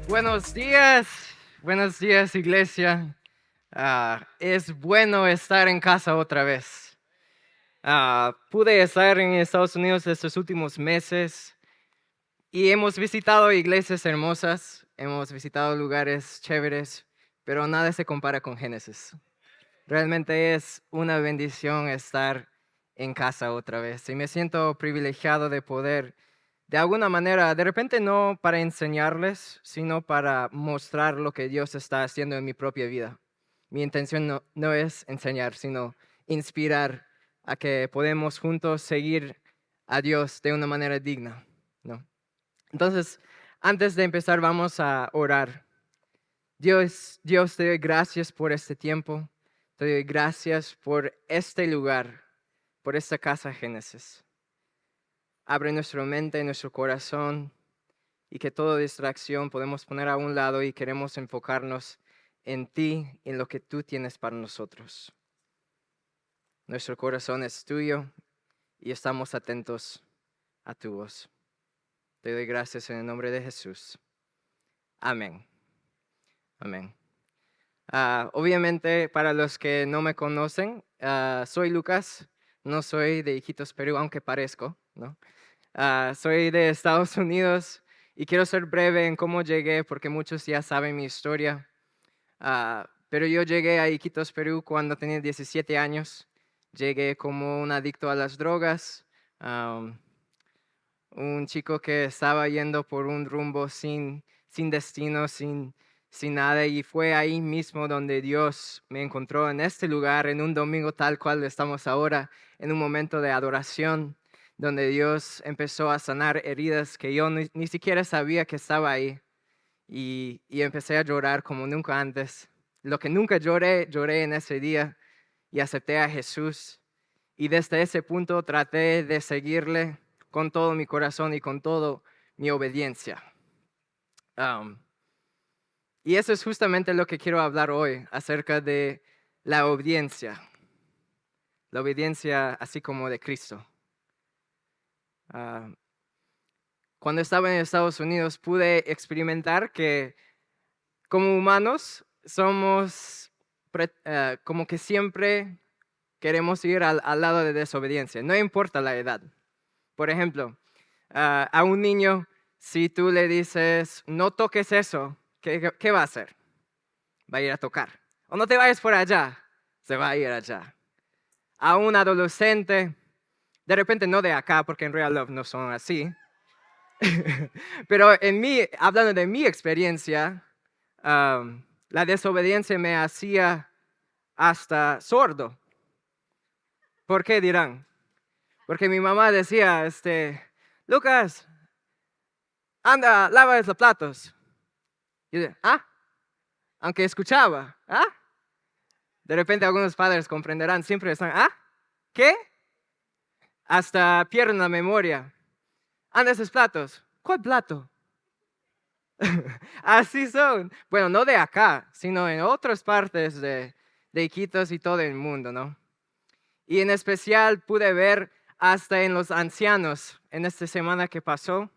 Buenos días iglesia. Es bueno estar en casa otra vez. Pude estar en Estados Unidos estos últimos meses y hemos visitado iglesias hermosas, hemos visitado lugares chéveres, pero nada se compara con Génesis. Realmente es una bendición estar en casa otra vez y me siento privilegiado de poder, de alguna manera, de repente no para enseñarles, sino para mostrar lo que Dios está haciendo en mi propia vida. Mi intención no es enseñar, sino inspirar a que podemos juntos seguir a Dios de una manera digna, ¿no? Entonces, antes de empezar, vamos a orar. Dios, te doy gracias por este tiempo. Te doy gracias por este lugar, por esta casa Génesis. Abre nuestra mente, nuestro corazón y que toda distracción podemos poner a un lado y queremos enfocarnos en ti, en lo que tú tienes para nosotros. Nuestro corazón es tuyo y estamos atentos a tu voz. Te doy gracias en el nombre de Jesús. Amén. Amén. Obviamente, para los que no me conocen, soy Lucas, no soy de Iquitos, Perú, aunque parezco, ¿no? Soy de Estados Unidos y quiero ser breve en cómo llegué, porque muchos ya saben mi historia. Pero yo llegué a Iquitos, Perú, cuando tenía 17 años. Llegué como un adicto a las drogas, un chico que estaba yendo por un rumbo sin destino, sin nada, y fue ahí mismo donde Dios me encontró en este lugar, en un domingo tal cual estamos ahora, en un momento de adoración, donde Dios empezó a sanar heridas que yo ni siquiera sabía que estaba ahí, y empecé a llorar como nunca antes. Lo que nunca lloré en ese día, y acepté a Jesús, y desde ese punto traté de seguirle con todo mi corazón y con toda mi obediencia. Um, y eso es justamente lo que quiero hablar hoy, acerca de la obediencia así como de Cristo. Uh, Cuando estaba en Estados Unidos pude experimentar que como humanos somos como que siempre queremos ir al lado de desobediencia, no importa la edad. Por ejemplo, a un niño, si tú le dices, no toques eso, ¿qué va a hacer? Va a ir a tocar. O no te vayas por allá, se va a ir allá. A un adolescente, de repente no de acá, porque en Real Love no son así, pero hablando de mi experiencia, la desobediencia me hacía hasta sordo. ¿Por qué dirán? Porque mi mamá decía, Lucas, anda, lava los platos. Y yo, aunque escuchaba, de repente algunos padres comprenderán, siempre están, ¿qué? Hasta pierden la memoria. Anda esos platos. ¿Cuál plato? Así son. Bueno, no de acá, sino en otras partes de Iquitos y todo el mundo, ¿no? Y en especial pude ver hasta en los ancianos en esta semana que pasó.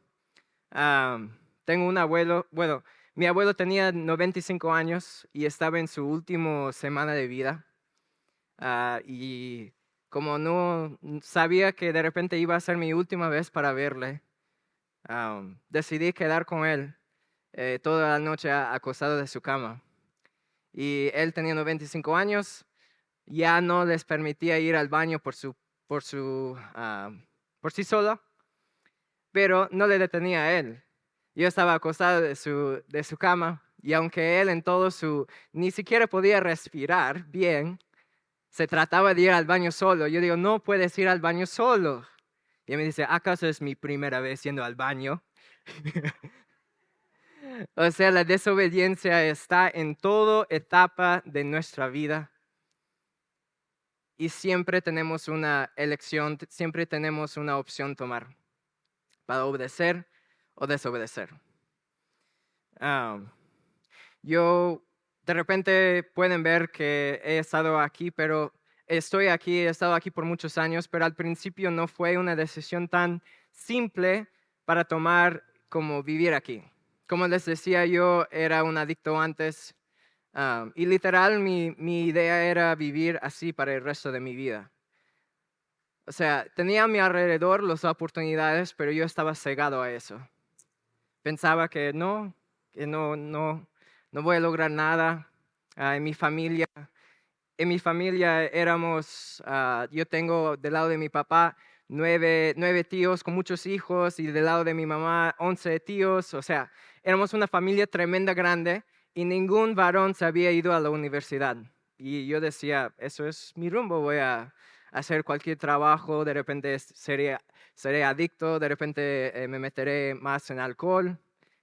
Tengo un abuelo, bueno, mi abuelo tenía 95 años y estaba en su última semana de vida. Y como no sabía que de repente iba a ser mi última vez para verle, decidí quedar con él toda la noche acostado de su cama. Y él tenía 95 años, ya no les permitía ir al baño por sí solo, pero no le detenía a él. Yo estaba acostado de su cama y aunque él ni siquiera podía respirar bien, se trataba de ir al baño solo. Yo digo, no puedes ir al baño solo. Y él me dice, ¿acaso es mi primera vez yendo al baño? O sea, la desobediencia está en toda etapa de nuestra vida. Y siempre tenemos una elección, siempre tenemos una opción tomar para obedecer o desobedecer. Yo, de repente pueden ver que he estado aquí, pero he estado aquí por muchos años, pero al principio no fue una decisión tan simple para tomar como vivir aquí. Como les decía, yo era un adicto antes. Y literal, mi idea era vivir así para el resto de mi vida. O sea, tenía a mi alrededor las oportunidades, pero yo estaba cegado a eso. Pensaba que no voy a lograr nada. En mi familia éramos, yo tengo del lado de mi papá 9 tíos con muchos hijos y del lado de mi mamá 11 tíos. O sea, éramos una familia tremenda grande y ningún varón se había ido a la universidad. Y yo decía, eso es mi rumbo, voy a hacer cualquier trabajo, de repente seré adicto, de repente me meteré más en alcohol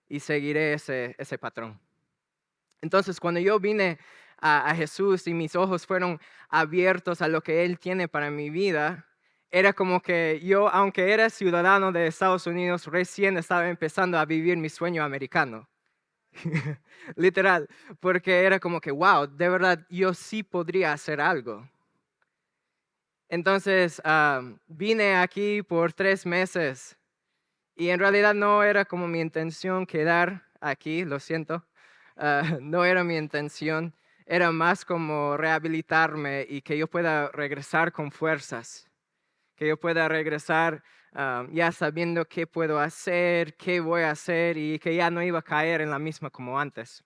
y seguiré ese patrón. Entonces, cuando yo vine a Jesús y mis ojos fueron abiertos a lo que Él tiene para mi vida, era como que yo, aunque era ciudadano de Estados Unidos, recién estaba empezando a vivir mi sueño americano. Literal, porque era como que, wow, de verdad, yo sí podría hacer algo. Entonces, vine aquí por 3 meses y en realidad no era como mi intención quedar aquí, lo siento. No era mi intención, era más como rehabilitarme y que yo pueda regresar con fuerzas, que yo pueda regresar ya sabiendo qué puedo hacer, qué voy a hacer y que ya no iba a caer en la misma como antes.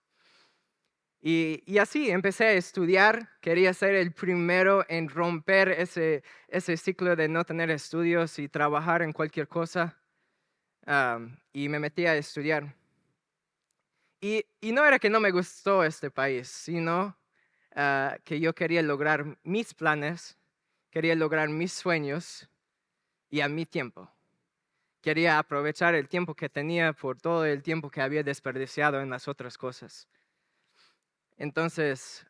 Y así empecé a estudiar, quería ser el primero en romper ese ciclo de no tener estudios y trabajar en cualquier cosa. Y me metí a estudiar. Y no era que no me gustó este país, sino que yo quería lograr mis planes, quería lograr mis sueños y a mi tiempo. Quería aprovechar el tiempo que tenía por todo el tiempo que había desperdiciado en las otras cosas. Entonces,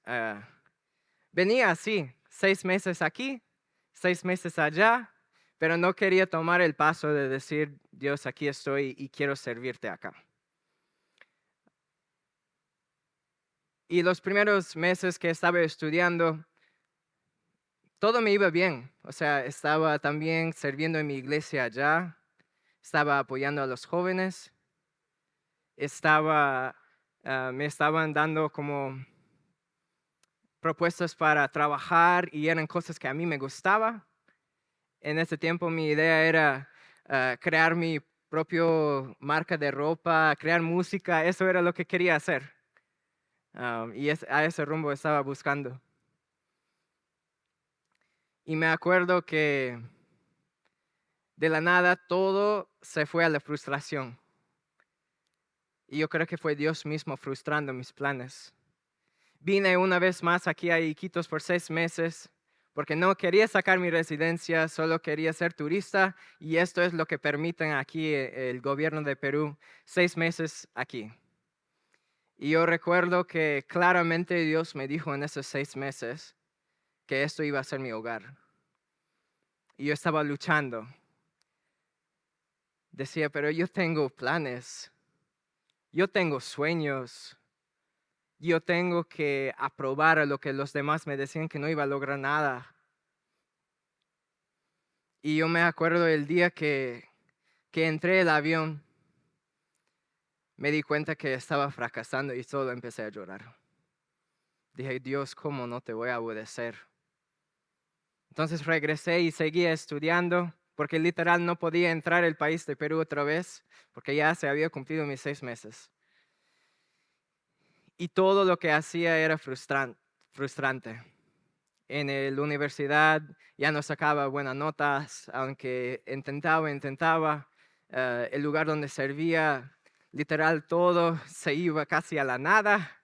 venía así, 6 meses aquí, 6 meses allá, pero no quería tomar el paso de decir, Dios, aquí estoy y quiero servirte acá. Y los primeros meses que estaba estudiando, todo me iba bien. O sea, estaba también sirviendo en mi iglesia allá, estaba apoyando a los jóvenes, me estaban dando como propuestas para trabajar y eran cosas que a mí me gustaba. En ese tiempo mi idea era crear mi propia marca de ropa, crear música, eso era lo que quería hacer. Y a ese rumbo estaba buscando. Y me acuerdo que de la nada todo se fue a la frustración. Y yo creo que fue Dios mismo frustrando mis planes. Vine una vez más aquí a Iquitos por 6 meses porque no quería sacar mi residencia, solo quería ser turista y esto es lo que permiten aquí el gobierno de Perú, 6 meses aquí. Y yo recuerdo que claramente Dios me dijo en esos 6 meses que esto iba a ser mi hogar. Y yo estaba luchando. Decía, pero yo tengo planes, yo tengo sueños, yo tengo que aprobar a lo que los demás me decían que no iba a lograr nada. Y yo me acuerdo el día que entré al avión, me di cuenta que estaba fracasando y solo empecé a llorar. Dije, Dios, ¿cómo no te voy a obedecer? Entonces regresé y seguía estudiando, porque literal no podía entrar al país de Perú otra vez, porque ya se había cumplido mis 6 meses. Y todo lo que hacía era frustrante. En la universidad ya no sacaba buenas notas, aunque intentaba. El lugar donde servía, literal todo se iba casi a la nada.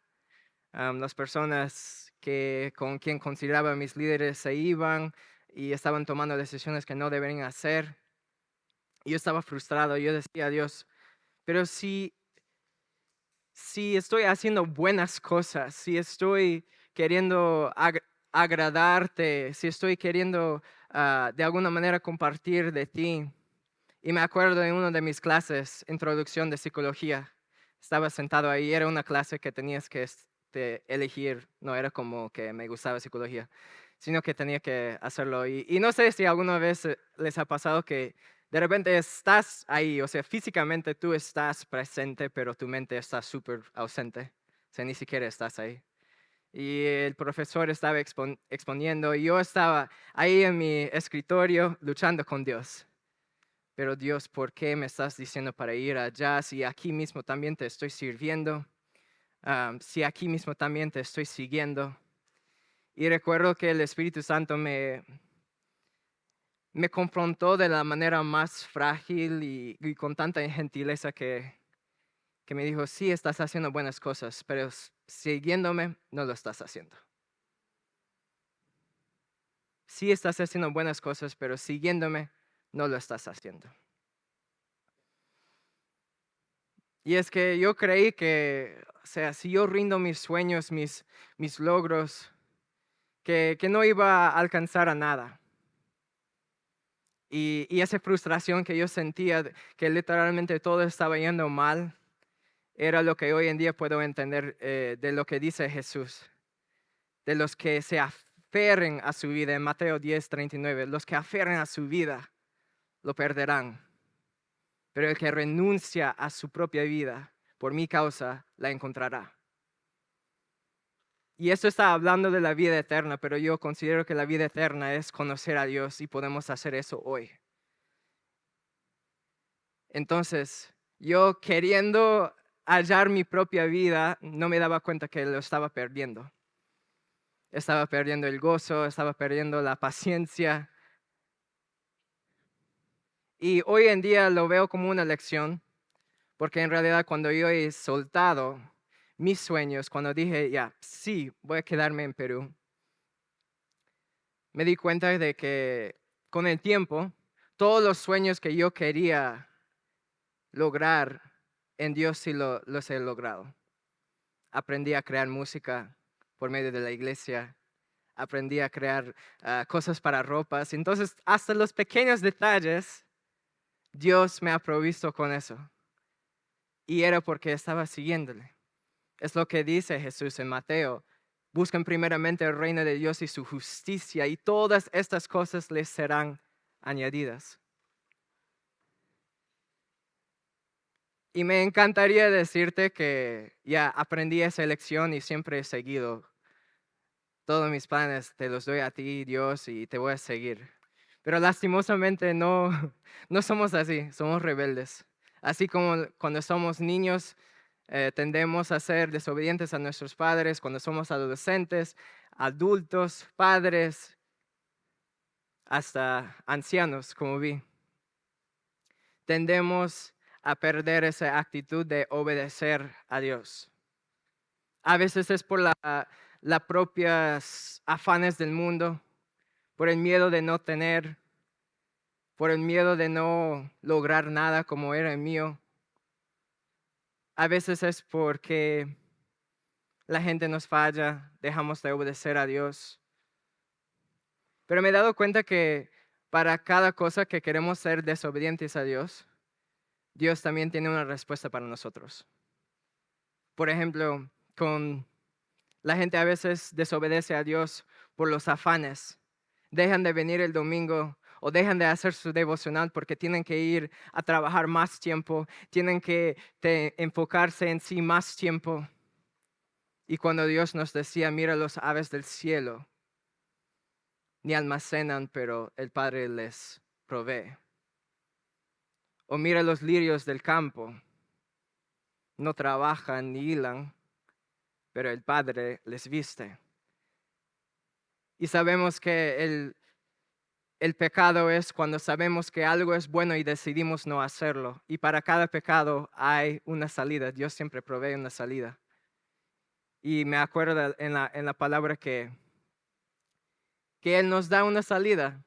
Las personas con quien consideraba mis líderes se iban y estaban tomando decisiones que no deberían hacer. Y yo estaba frustrado, yo decía a Dios, pero si estoy haciendo buenas cosas, si estoy queriendo agradarte, si estoy queriendo de alguna manera compartir de ti. Y me acuerdo en una de mis clases, introducción de psicología, estaba sentado ahí, era una clase que tenías que elegir, no era como que me gustaba psicología, sino que tenía que hacerlo. Y no sé si alguna vez les ha pasado que de repente estás ahí, o sea, físicamente tú estás presente, pero tu mente está súper ausente, o sea, ni siquiera estás ahí. Y el profesor estaba exponiendo y yo estaba ahí en mi escritorio luchando con Dios. Pero Dios, ¿por qué me estás diciendo para ir allá si aquí mismo también te estoy sirviendo? Si aquí mismo también te estoy siguiendo. Y recuerdo que el Espíritu Santo me confrontó de la manera más frágil y con tanta gentileza que me dijo, sí, estás haciendo buenas cosas, pero siguiéndome no lo estás haciendo. Sí estás haciendo buenas cosas, pero siguiéndome no lo estás haciendo. Y es que yo creí que, o sea, si yo rindo mis sueños, mis logros, que no iba a alcanzar a nada. Y esa frustración que yo sentía, que literalmente todo estaba yendo mal, era lo que hoy en día puedo entender de lo que dice Jesús. De los que se aferren a su vida, en Mateo 10:39, los que aferren a su vida lo perderán. Pero el que renuncia a su propia vida por mi causa la encontrará. Y esto está hablando de la vida eterna, pero yo considero que la vida eterna es conocer a Dios y podemos hacer eso hoy. Entonces, yo queriendo hallar mi propia vida, no me daba cuenta que lo estaba perdiendo. Estaba perdiendo el gozo, estaba perdiendo la paciencia. Y hoy en día lo veo como una lección, porque en realidad cuando yo he soltado mis sueños, cuando dije, ya, sí, voy a quedarme en Perú, me di cuenta de que con el tiempo, todos los sueños que yo quería lograr, en Dios sí los he logrado. Aprendí a crear música por medio de la iglesia, aprendí a crear cosas para ropas. Entonces, hasta los pequeños detalles, Dios me ha provisto con eso. Y era porque estaba siguiéndole. Es lo que dice Jesús en Mateo. Busquen primeramente el reino de Dios y su justicia, y todas estas cosas les serán añadidas. Y me encantaría decirte que ya aprendí esa lección y siempre he seguido. Todos mis planes te los doy a ti, Dios, y te voy a seguir. Pero lastimosamente no, no somos así, somos rebeldes. Así como cuando somos niños, tendemos a ser desobedientes a nuestros padres, cuando somos adolescentes, adultos, padres, hasta ancianos, como vi. Tendemos a perder esa actitud de obedecer a Dios. A veces es por las propias afanes del mundo, por el miedo de no tener, por el miedo de no lograr nada como era el mío. A veces es porque la gente nos falla, dejamos de obedecer a Dios. Pero me he dado cuenta que para cada cosa que queremos ser desobedientes a Dios, Dios también tiene una respuesta para nosotros. Por ejemplo, con la gente a veces desobedece a Dios por los afanes. Dejan de venir el domingo o dejan de hacer su devocional porque tienen que ir a trabajar más tiempo, tienen que enfocarse en sí más tiempo. Y cuando Dios nos decía, mira los aves del cielo, ni almacenan, pero el Padre les provee. O mira los lirios del campo, no trabajan ni hilan, pero el Padre les viste. Y sabemos que el pecado es cuando sabemos que algo es bueno y decidimos no hacerlo. Y para cada pecado hay una salida. Dios siempre provee una salida. Y me acuerdo en la palabra que Él nos da una salida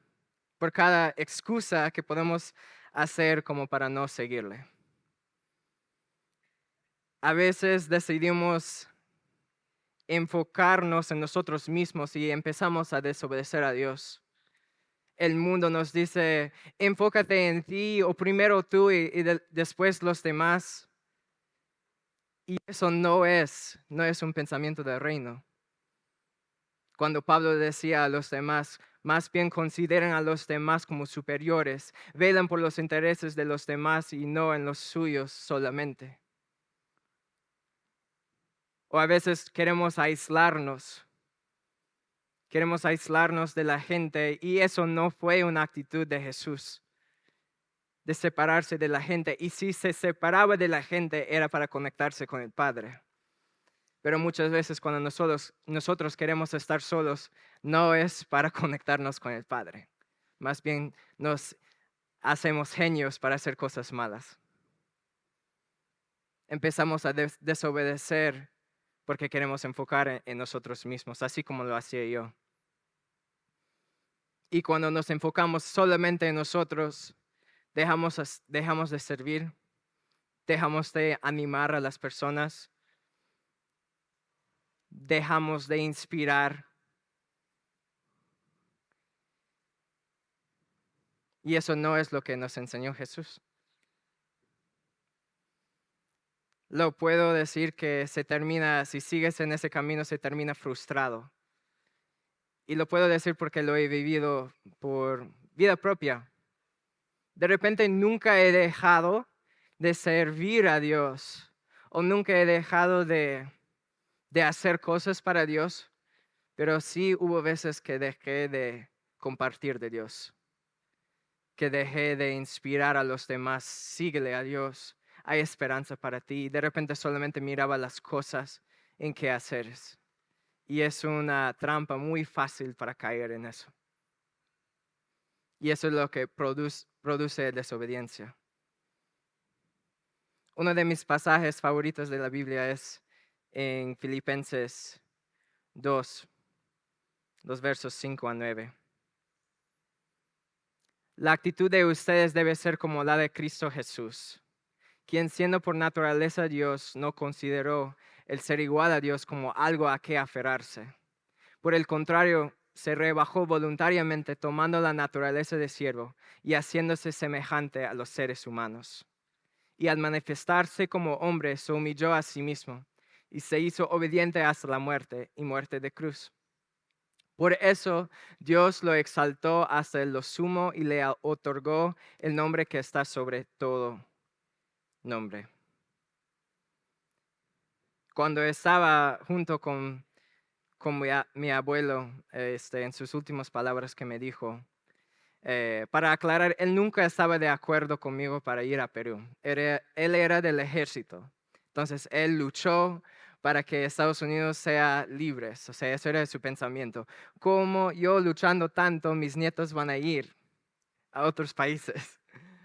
por cada excusa que podemos hacer como para no seguirle. A veces decidimos enfocarnos en nosotros mismos y empezamos a desobedecer a Dios. El mundo nos dice, enfócate en ti o primero tú y después los demás. Y eso no es un pensamiento del reino. Cuando Pablo decía a los demás, Más bien consideran a los demás como superiores, velan por los intereses de los demás y no en los suyos solamente. O a veces queremos aislarnos de la gente y eso no fue una actitud de Jesús, de separarse de la gente. Y si se separaba de la gente era para conectarse con el Padre. Pero muchas veces cuando nosotros queremos estar solos, no es para conectarnos con el Padre. Más bien nos hacemos genios para hacer cosas malas. Empezamos a desobedecer porque queremos enfocar en nosotros mismos, así como lo hacía yo. Y cuando nos enfocamos solamente en nosotros, dejamos de servir, dejamos de animar a las personas, dejamos de inspirar. Y eso no es lo que nos enseñó Jesús. Lo puedo decir que si sigues en ese camino, se termina frustrado. Y lo puedo decir porque lo he vivido por vida propia. De repente nunca he dejado de servir a Dios o nunca he dejado de hacer cosas para Dios, pero sí hubo veces que dejé de compartir de Dios, que dejé de inspirar a los demás. Síguele a Dios, hay esperanza para ti. De repente solamente miraba las cosas en qué haceres. Y es una trampa muy fácil para caer en eso. Y eso es lo que produce desobediencia. Uno de mis pasajes favoritos de la Biblia es en Filipenses 2, los versos 5 a 9. La actitud de ustedes debe ser como la de Cristo Jesús, quien siendo por naturaleza Dios, no consideró el ser igual a Dios como algo a qué aferrarse. Por el contrario, se rebajó voluntariamente tomando la naturaleza de siervo y haciéndose semejante a los seres humanos. Y al manifestarse como hombre, se humilló a sí mismo y se hizo obediente hasta la muerte y muerte de cruz. Por eso Dios lo exaltó hasta lo sumo y le otorgó el nombre que está sobre todo nombre. Cuando estaba junto con mi abuelo, en sus últimas palabras que me dijo, para aclarar, él nunca estaba de acuerdo conmigo para ir a Perú. Él era del ejército. Entonces, él luchó para que Estados Unidos sea libre. O sea, eso era su pensamiento. Como yo luchando tanto, mis nietos van a ir a otros países.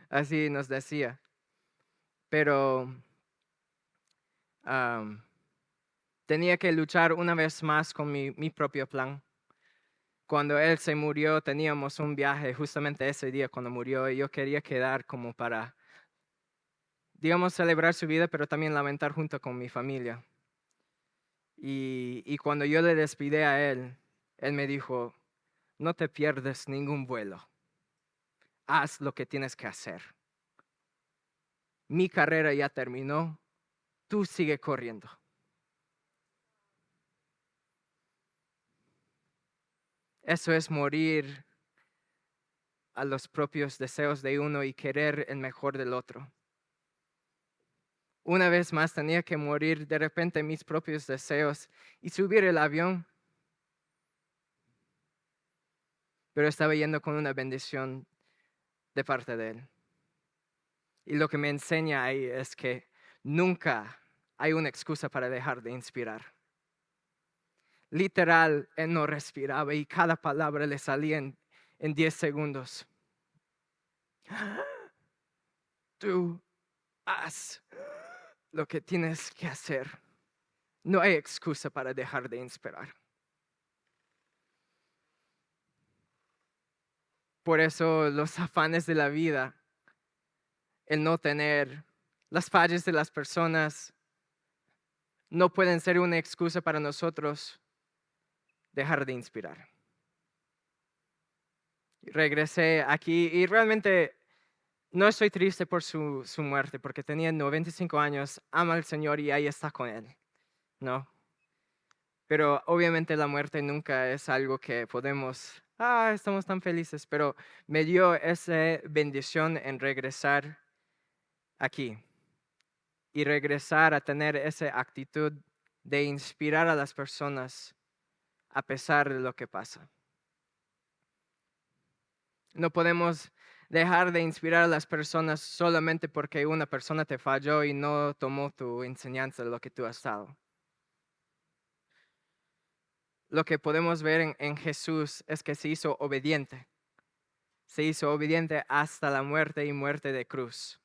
Así nos decía. Pero tenía que luchar una vez más con mi propio plan. Cuando él se murió, teníamos un viaje justamente ese día cuando murió y yo quería quedar como para, digamos, celebrar su vida, pero también lamentar junto con mi familia. Y cuando yo le despidí a él, él me dijo, no te pierdes ningún vuelo, haz lo que tienes que hacer. Mi carrera ya terminó, tú sigue corriendo. Eso es morir a los propios deseos de uno y querer el mejor del otro. Una vez más tenía que morir de repente mis propios deseos y subir el avión. Pero estaba yendo con una bendición de parte de Él. Y lo que me enseña ahí es que nunca hay una excusa para dejar de inspirar. Literal, Él no respiraba y cada palabra le salía en 10 segundos. Tú haz lo que tienes que hacer. No hay excusa para dejar de inspirar. Por eso los afanes de la vida, el no tener, las fallas de las personas, no pueden ser una excusa para nosotros dejar de inspirar. Regresé aquí y realmente no estoy triste por su muerte, porque tenía 95 años, ama al Señor y ahí está con Él, ¿no? Pero obviamente la muerte nunca es algo que podemos, estamos tan felices, pero me dio esa bendición en regresar aquí y regresar a tener esa actitud de inspirar a las personas a pesar de lo que pasa. No podemos dejar de inspirar a las personas solamente porque una persona te falló y no tomó tu enseñanza de lo que tú has dado. Lo que podemos ver en Jesús es que se hizo obediente. Se hizo obediente hasta la muerte y muerte de cruz.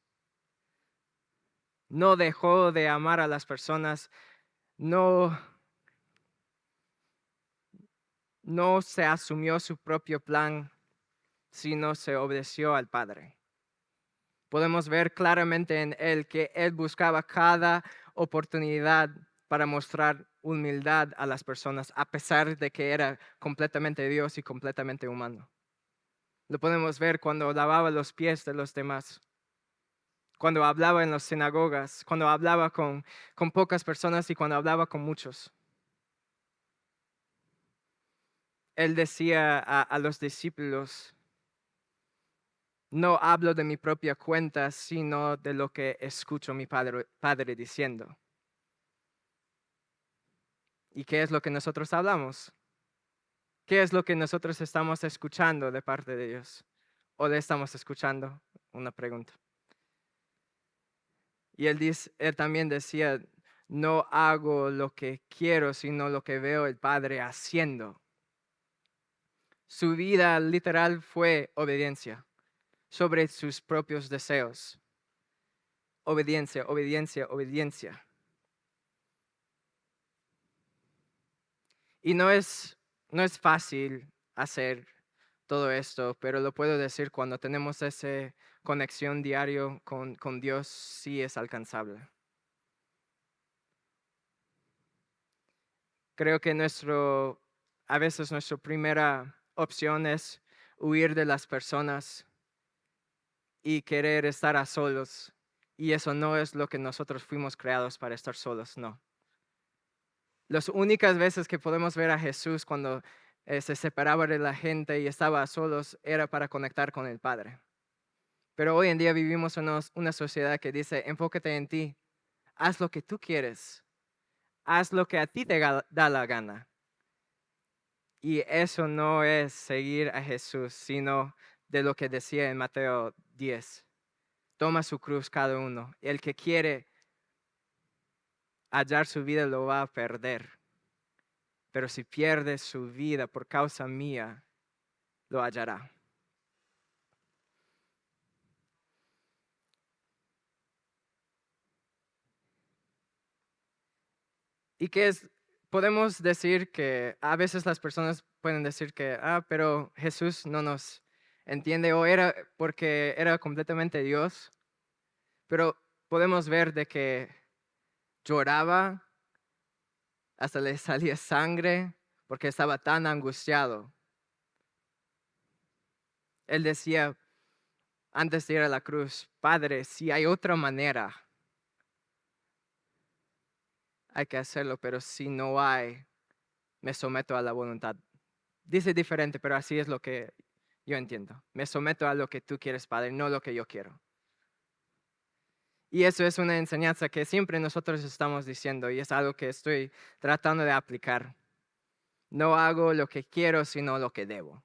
No dejó de amar a las personas, no, no se asumió su propio plan, sino se obedeció al Padre. Podemos ver claramente en él que él buscaba cada oportunidad para mostrar humildad a las personas, a pesar de que era completamente Dios y completamente humano. Lo podemos ver cuando lavaba los pies de los demás, cuando hablaba en las sinagogas, cuando hablaba con pocas personas y cuando hablaba con muchos. Él decía a los discípulos, no hablo de mi propia cuenta, sino de lo que escucho a mi padre diciendo. ¿Y qué es lo que nosotros hablamos? ¿Qué es lo que nosotros estamos escuchando de parte de Dios? ¿O le estamos escuchando? Una pregunta. Y él también decía, no hago lo que quiero, sino lo que veo el Padre haciendo. Su vida literal fue obediencia sobre sus propios deseos. Obediencia, obediencia, obediencia. Y no es fácil hacer todo esto, pero lo puedo decir cuando tenemos esa conexión diario con Dios, sí es alcanzable. Creo que a veces nuestra primera opción es huir de las personas y querer estar a solos. Y eso no es lo que nosotros fuimos creados para estar solos, no. Las únicas veces que podemos ver a Jesús cuando se separaba de la gente y estaba a solos era para conectar con el Padre. Pero hoy en día vivimos en una sociedad que dice, enfócate en ti, haz lo que tú quieres, haz lo que a ti te da la gana. Y eso no es seguir a Jesús, sino de lo que decía en Mateo 10. Toma su cruz cada uno. El que quiere hallar su vida lo va a perder. Pero si pierde su vida por causa mía, lo hallará. Y que podemos decir que a veces las personas pueden decir que, pero Jesús no nos entiende o era porque era completamente Dios, pero podemos ver de que lloraba, hasta le salía sangre porque estaba tan angustiado. Él decía antes de ir a la cruz, Padre, si hay otra manera, hay que hacerlo, pero si no hay, me someto a la voluntad. Dice diferente, pero así es lo que yo entiendo. Me someto a lo que tú quieres, Padre, no lo que yo quiero. Y eso es una enseñanza que siempre nosotros estamos diciendo y es algo que estoy tratando de aplicar. No hago lo que quiero, sino lo que debo.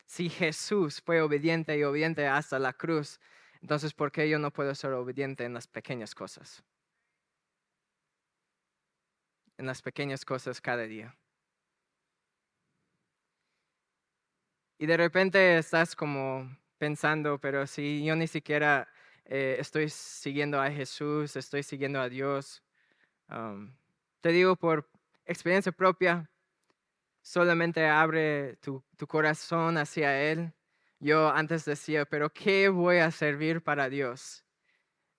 Si Jesús fue obediente y obediente hasta la cruz, entonces ¿por qué yo no puedo ser obediente en las pequeñas cosas? En las pequeñas cosas cada día. Y de repente estás como pensando, pero si yo ni siquiera estoy siguiendo a Jesús, estoy siguiendo a Dios. Te digo por experiencia propia, solamente abre tu corazón hacia Él. Yo antes decía, pero ¿qué voy a servir para Dios?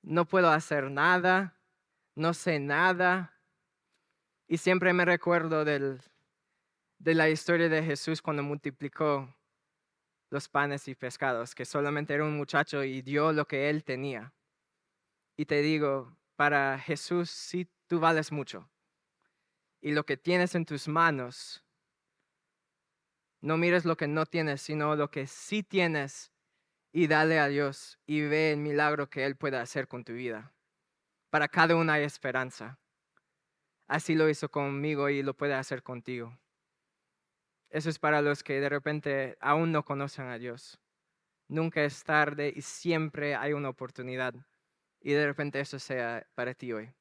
No puedo hacer nada, no sé nada. Y siempre me recuerdo de la historia de Jesús cuando multiplicó los panes y pescados, que solamente era un muchacho y dio lo que él tenía. Y te digo, para Jesús sí tú vales mucho. y lo que tienes en tus manos, no mires lo que no tienes, sino lo que sí tienes y dale a Dios y ve el milagro que Él puede hacer con tu vida. Para cada uno hay esperanza. Así lo hizo conmigo y lo puede hacer contigo. Eso es para los que de repente aún no conocen a Dios. Nunca es tarde y siempre hay una oportunidad. Y de repente eso sea para ti hoy.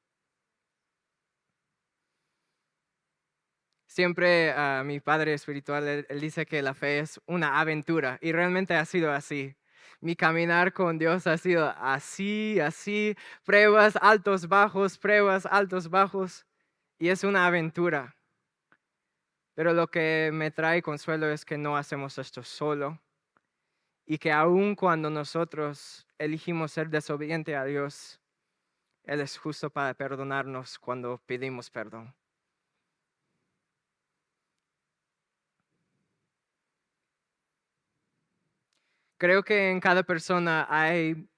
Siempre mi padre espiritual, él dice que la fe es una aventura y realmente ha sido así. Mi caminar con Dios ha sido así, así, pruebas, altos, bajos, y es una aventura. Pero lo que me trae consuelo es que no hacemos esto solo y que aun cuando nosotros elegimos ser desobedientes a Dios, Él es justo para perdonarnos cuando pedimos perdón. Creo que en cada persona hay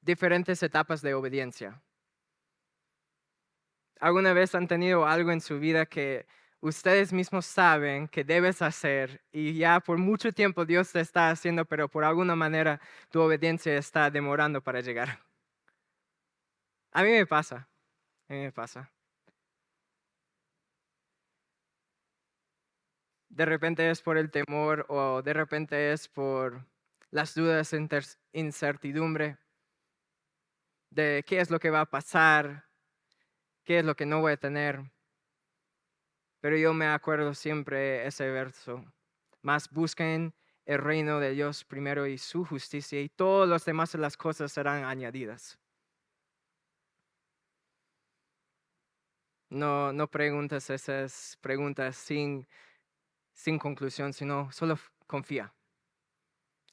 diferentes etapas de obediencia. ¿Alguna vez han tenido algo en su vida que ustedes mismos saben que debes hacer y ya por mucho tiempo Dios te está haciendo, pero por alguna manera tu obediencia está demorando para llegar? A mí me pasa, a mí me pasa. De repente es por el temor o de repente es por las dudas, incertidumbre de qué es lo que va a pasar, qué es lo que no voy a tener. Pero yo me acuerdo siempre ese verso. Más busquen el reino de Dios primero y su justicia y todas las demás las cosas serán añadidas. No preguntas esas preguntas sin conclusión, sino solo confía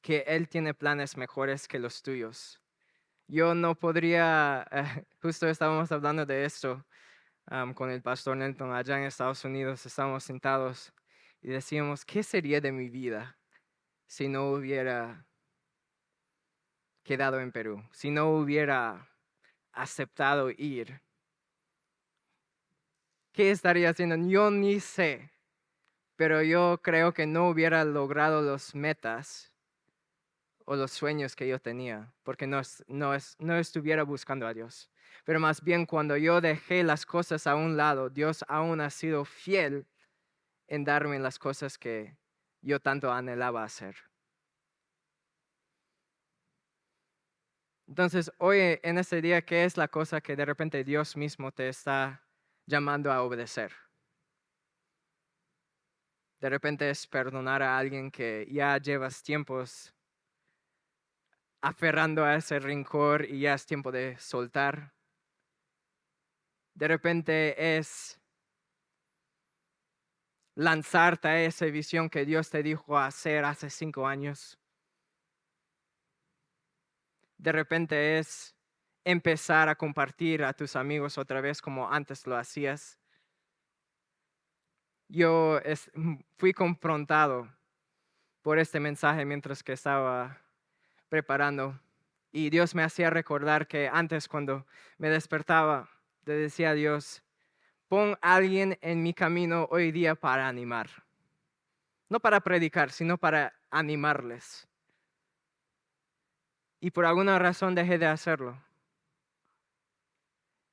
que Él tiene planes mejores que los tuyos. Yo no podría, justo estábamos hablando de esto con el pastor Nelton allá en Estados Unidos, estábamos sentados y decíamos, ¿qué sería de mi vida si no hubiera quedado en Perú, si no hubiera aceptado ir? ¿Qué estaría haciendo? Yo ni sé, pero yo creo que no hubiera logrado los metas o los sueños que yo tenía, porque no estuviera buscando a Dios. Pero más bien cuando yo dejé las cosas a un lado, Dios aún ha sido fiel en darme las cosas que yo tanto anhelaba hacer. Entonces, hoy en este día, ¿qué es la cosa que de repente Dios mismo te está llamando a obedecer? De repente es perdonar a alguien que ya llevas tiempos aferrando a ese rencor y ya es tiempo de soltar. De repente es lanzarte a esa visión que Dios te dijo hacer hace 5 años. De repente es empezar a compartir a tus amigos otra vez como antes lo hacías. Yo fui confrontado por este mensaje mientras que estaba preparando y Dios me hacía recordar que antes cuando me despertaba, le decía a Dios, pon a alguien en mi camino hoy día para animar. No para predicar, sino para animarles. Y por alguna razón dejé de hacerlo.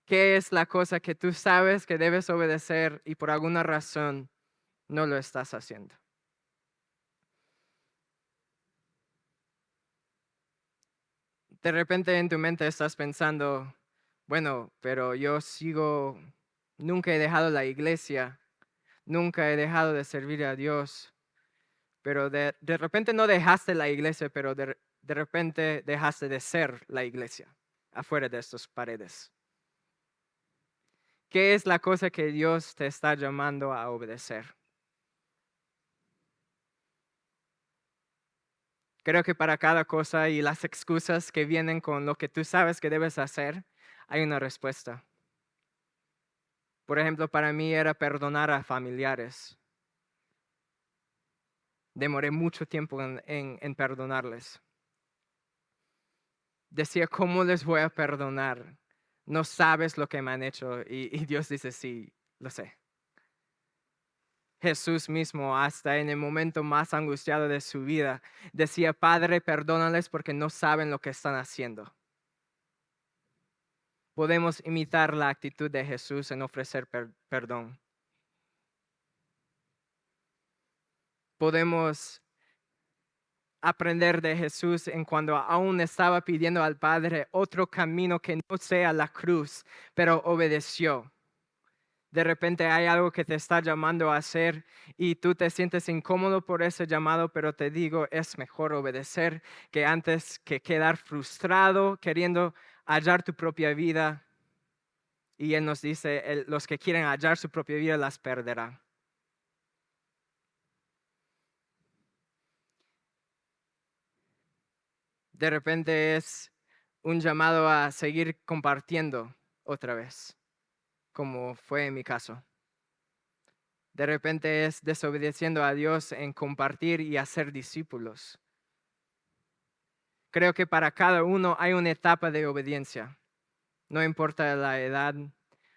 ¿Qué es la cosa que tú sabes que debes obedecer y por alguna razón no lo estás haciendo? De repente en tu mente estás pensando, bueno, pero nunca he dejado la iglesia, nunca he dejado de servir a Dios, pero de repente no dejaste la iglesia, pero de repente dejaste de ser la iglesia afuera de estas paredes. ¿Qué es la cosa que Dios te está llamando a obedecer? Creo que para cada cosa y las excusas que vienen con lo que tú sabes que debes hacer, hay una respuesta. Por ejemplo, para mí era perdonar a familiares. Demoré mucho tiempo en perdonarles. Decía, ¿cómo les voy a perdonar? No sabes lo que me han hecho. Y Dios dice, sí, lo sé. Jesús mismo, hasta en el momento más angustiado de su vida, decía: Padre, perdónales porque no saben lo que están haciendo. Podemos imitar la actitud de Jesús en ofrecer perdón. Podemos aprender de Jesús en cuando aún estaba pidiendo al Padre otro camino que no sea la cruz, pero obedeció. De repente hay algo que te está llamando a hacer y tú te sientes incómodo por ese llamado, pero te digo, es mejor obedecer que antes que quedar frustrado queriendo hallar tu propia vida. Y Él nos dice, los que quieren hallar su propia vida las perderán. De repente es un llamado a seguir compartiendo otra vez, como fue en mi caso. De repente es desobedeciendo a Dios en compartir y hacer discípulos. Creo que para cada uno hay una etapa de obediencia. No importa la edad,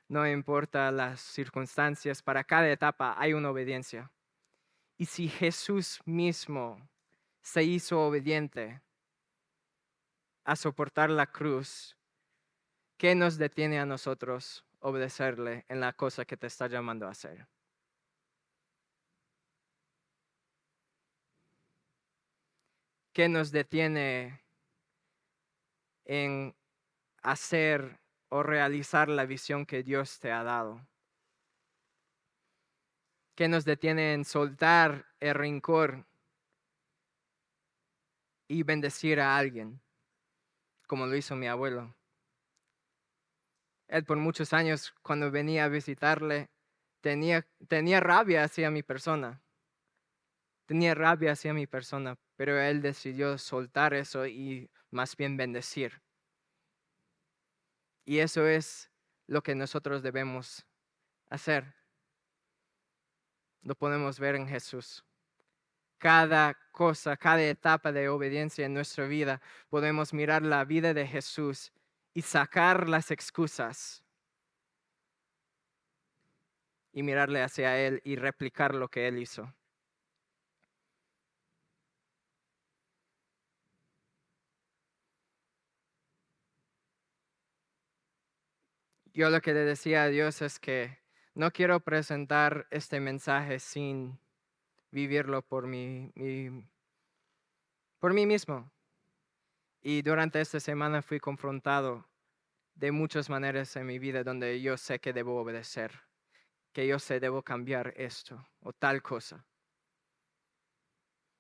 no importa las circunstancias, para cada etapa hay una obediencia. Y si Jesús mismo se hizo obediente a soportar la cruz, ¿qué nos detiene a nosotros obedecerle en la cosa que te está llamando a hacer? ¿Qué nos detiene en hacer o realizar la visión que Dios te ha dado? ¿Qué nos detiene en soltar el rencor y bendecir a alguien, como lo hizo mi abuelo? Él por muchos años, cuando venía a visitarle, tenía rabia hacia mi persona. Tenía rabia hacia mi persona, pero él decidió soltar eso y más bien bendecir. Y eso es lo que nosotros debemos hacer. Lo podemos ver en Jesús. Cada cosa, cada etapa de obediencia en nuestra vida, podemos mirar la vida de Jesús y sacar las excusas y mirarle hacia Él y replicar lo que Él hizo. Yo lo que le decía a Dios es que no quiero presentar este mensaje sin vivirlo por mí mismo. Y durante esta semana fui confrontado de muchas maneras en mi vida donde yo sé que debo obedecer, que yo sé debo cambiar esto o tal cosa.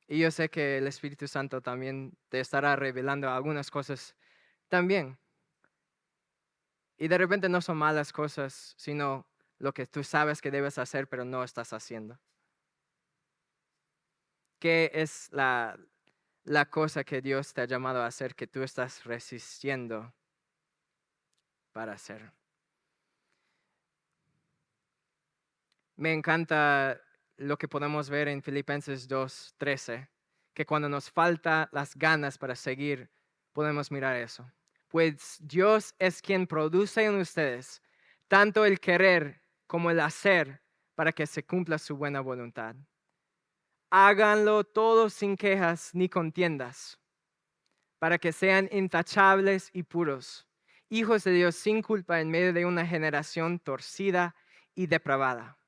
Y yo sé que el Espíritu Santo también te estará revelando algunas cosas también. Y de repente no son malas cosas, sino lo que tú sabes que debes hacer, pero no estás haciendo. ¿Qué es la cosa que Dios te ha llamado a hacer que tú estás resistiendo para hacer? Me encanta lo que podemos ver en Filipenses 2:13, que cuando nos falta las ganas para seguir, podemos mirar eso. Pues Dios es quien produce en ustedes tanto el querer como el hacer para que se cumpla su buena voluntad. Háganlo todo sin quejas ni contiendas, para que sean intachables y puros, hijos de Dios sin culpa en medio de una generación torcida y depravada.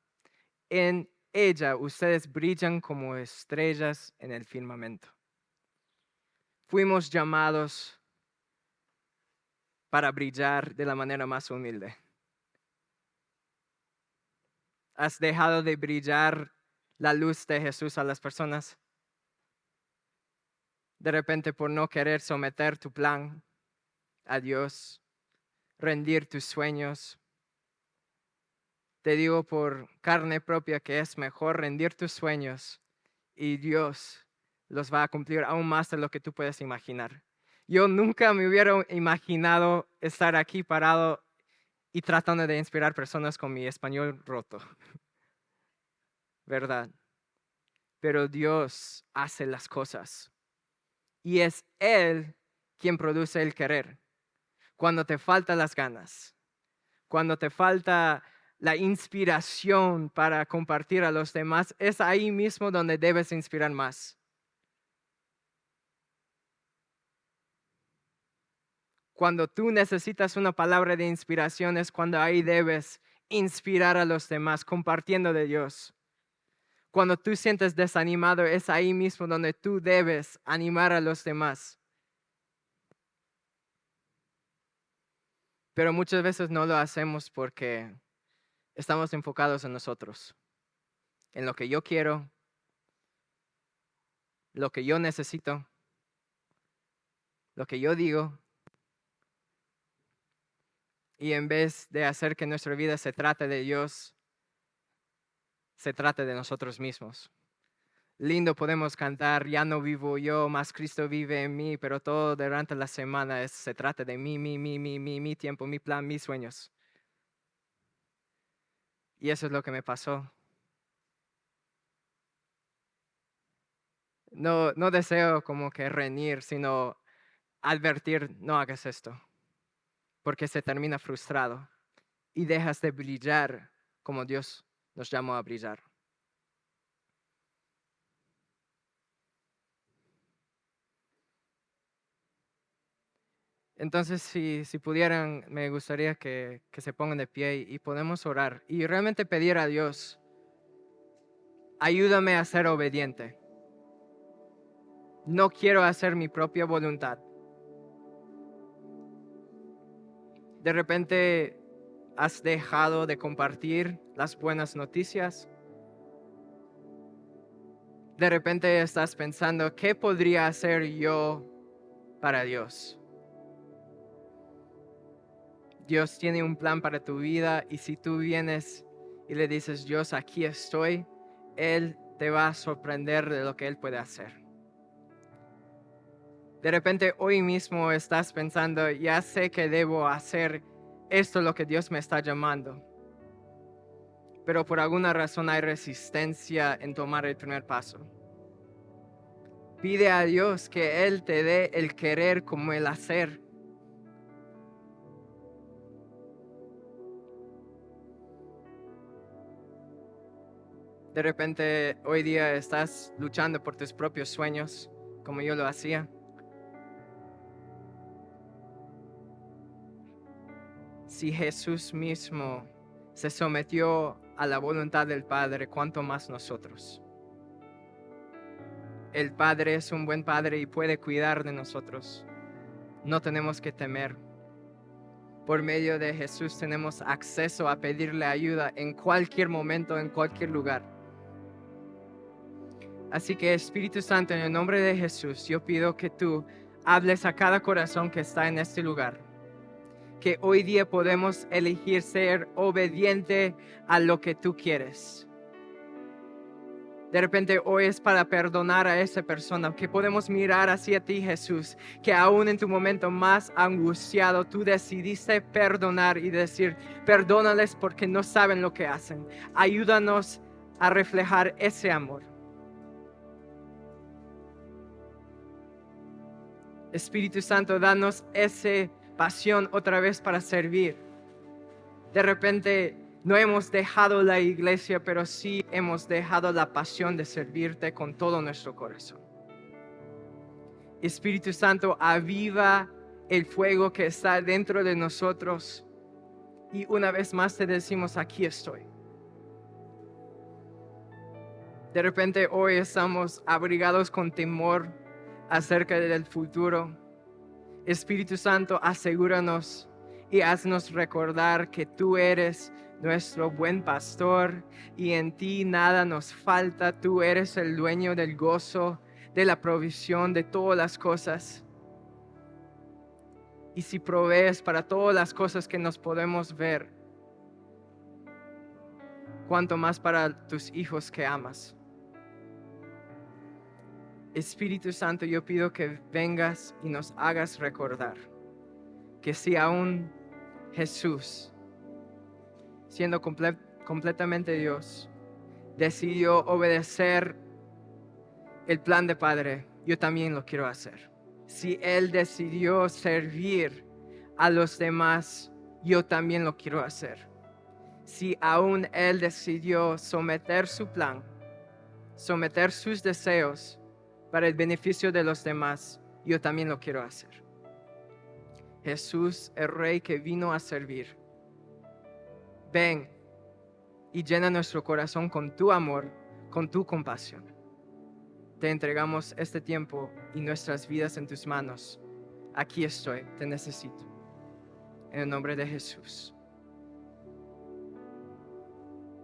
En ella ustedes brillan como estrellas en el firmamento. Fuimos llamados para brillar de la manera más humilde. ¿Has dejado de brillar la luz de Jesús a las personas? De repente por no querer someter tu plan a Dios, rendir tus sueños. Te digo por carne propia que es mejor rendir tus sueños y Dios los va a cumplir aún más de lo que tú puedes imaginar. Yo nunca me hubiera imaginado estar aquí parado y tratando de inspirar personas con mi español roto. ¿Verdad? Pero Dios hace las cosas y es Él quien produce el querer. Cuando te faltan las ganas, cuando te falta la inspiración para compartir a los demás, es ahí mismo donde debes inspirar más. Cuando tú necesitas una palabra de inspiración es cuando ahí debes inspirar a los demás compartiendo de Dios. Cuando tú sientes desanimado es ahí mismo donde tú debes animar a los demás. Pero muchas veces no lo hacemos porque estamos enfocados en nosotros, en lo que yo quiero, lo que yo necesito, lo que yo digo. Y en vez de hacer que nuestra vida se trate de Dios, se trate de nosotros mismos. Lindo podemos cantar, ya no vivo yo, más Cristo vive en mí, pero todo durante la semana se trata de mí, mi tiempo, mi plan, mis sueños. Y eso es lo que me pasó. No deseo como que reñir, sino advertir, no hagas esto, porque se termina frustrado y dejas de brillar como Dios nos llamó a brillar. Entonces, si pudieran, me gustaría que se pongan de pie y podemos orar y realmente pedir a Dios, ayúdame a ser obediente. No quiero hacer mi propia voluntad. De repente has dejado de compartir las buenas noticias. De repente estás pensando, ¿qué podría hacer yo para Dios? Dios tiene un plan para tu vida y si tú vienes y le dices, Dios, aquí estoy, Él te va a sorprender de lo que Él puede hacer. De repente hoy mismo estás pensando, ya sé que debo hacer esto lo que Dios me está llamando. Pero por alguna razón hay resistencia en tomar el primer paso. Pide a Dios que Él te dé el querer como el hacer. De repente hoy día estás luchando por tus propios sueños, como yo lo hacía. Si Jesús mismo se sometió a la voluntad del Padre, ¿cuánto más nosotros? El Padre es un buen Padre y puede cuidar de nosotros. No tenemos que temer. Por medio de Jesús tenemos acceso a pedirle ayuda en cualquier momento, en cualquier lugar. Así que Espíritu Santo, en el nombre de Jesús, yo pido que tú hables a cada corazón que está en este lugar. Que hoy día podemos elegir ser obediente a lo que tú quieres. De repente hoy es para perdonar a esa persona, que podemos mirar hacia ti, Jesús, que aún en tu momento más angustiado tú decidiste perdonar y decir, perdónales porque no saben lo que hacen. Ayúdanos a reflejar ese amor. Espíritu Santo, danos esa pasión otra vez para servir. De repente no hemos dejado la iglesia, pero sí hemos dejado la pasión de servirte con todo nuestro corazón. Espíritu Santo, aviva el fuego que está dentro de nosotros y una vez más te decimos, aquí estoy. De repente hoy estamos abrigados con temor acerca del futuro. Espíritu Santo, asegúranos y haznos recordar que tú eres nuestro buen pastor y en ti nada nos falta. Tú eres el dueño del gozo, de la provisión, de todas las cosas. Y si provees para todas las cosas que nos podemos ver, cuanto más para tus hijos que amas. Espíritu Santo, yo pido que vengas y nos hagas recordar que si aún Jesús, siendo completamente Dios, decidió obedecer el plan de Padre, yo también lo quiero hacer. Si Él decidió servir a los demás, yo también lo quiero hacer. si aún Él decidió someter su plan, someter sus deseos para el beneficio de los demás, yo también lo quiero hacer. Jesús, el Rey que vino a servir, ven y llena nuestro corazón con tu amor, con tu compasión. Te entregamos este tiempo y nuestras vidas en tus manos. Aquí estoy, te necesito. En el nombre de Jesús.